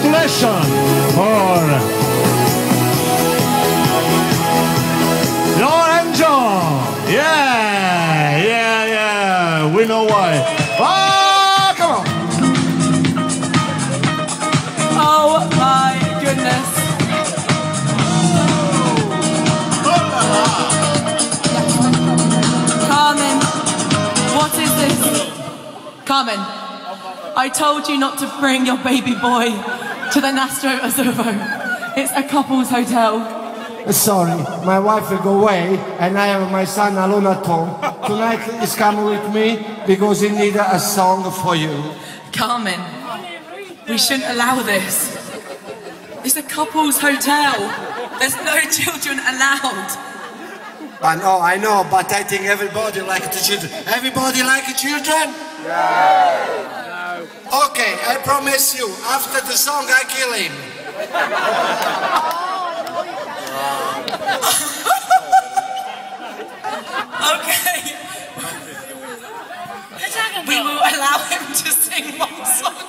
congratulations for Lorenzo. Yeah, we know why. Oh, come on. Oh my goodness. Carmen, what is this? Carmen, I told you not to bring your baby boy to the Nastro Azzurro. It's a couple's hotel. Sorry, my wife will go away and I have my son alone at home. Tonight he's coming with me because he needs a song for you. Carmen, we shouldn't allow this. It's a couple's hotel. There's no children allowed. I know, but I think everybody like the children. Everybody like the children? Yeah. Okay, I promise you, after the song I kill him. Okay. We will allow him to sing one song.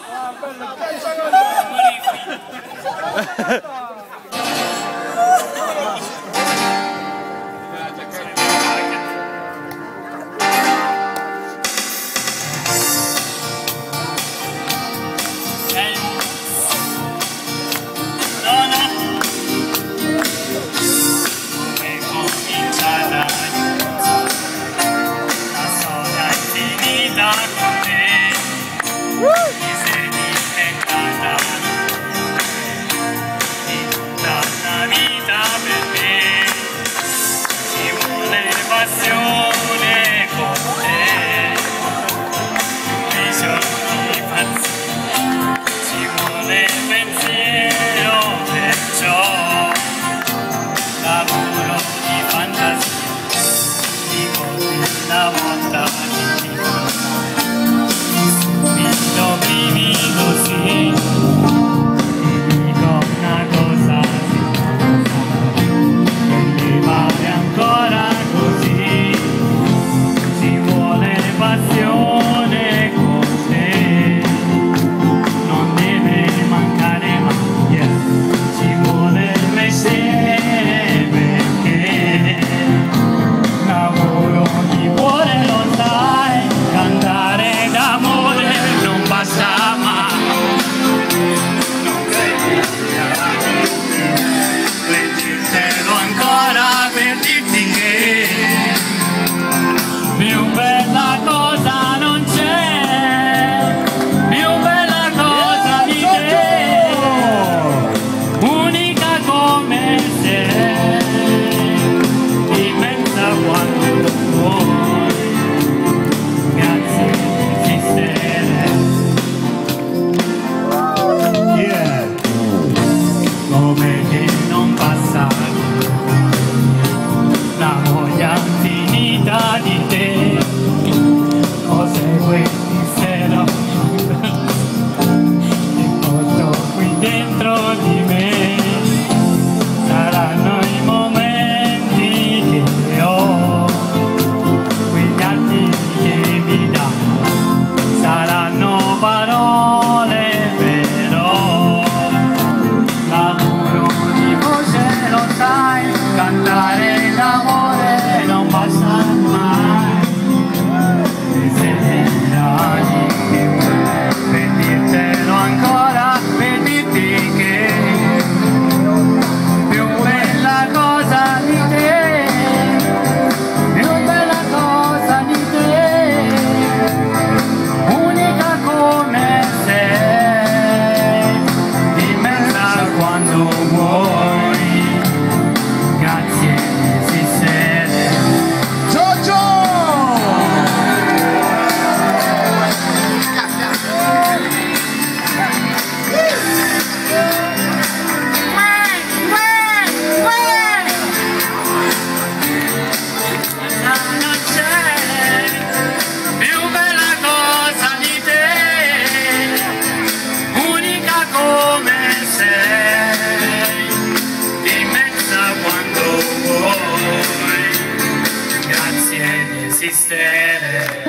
esistere.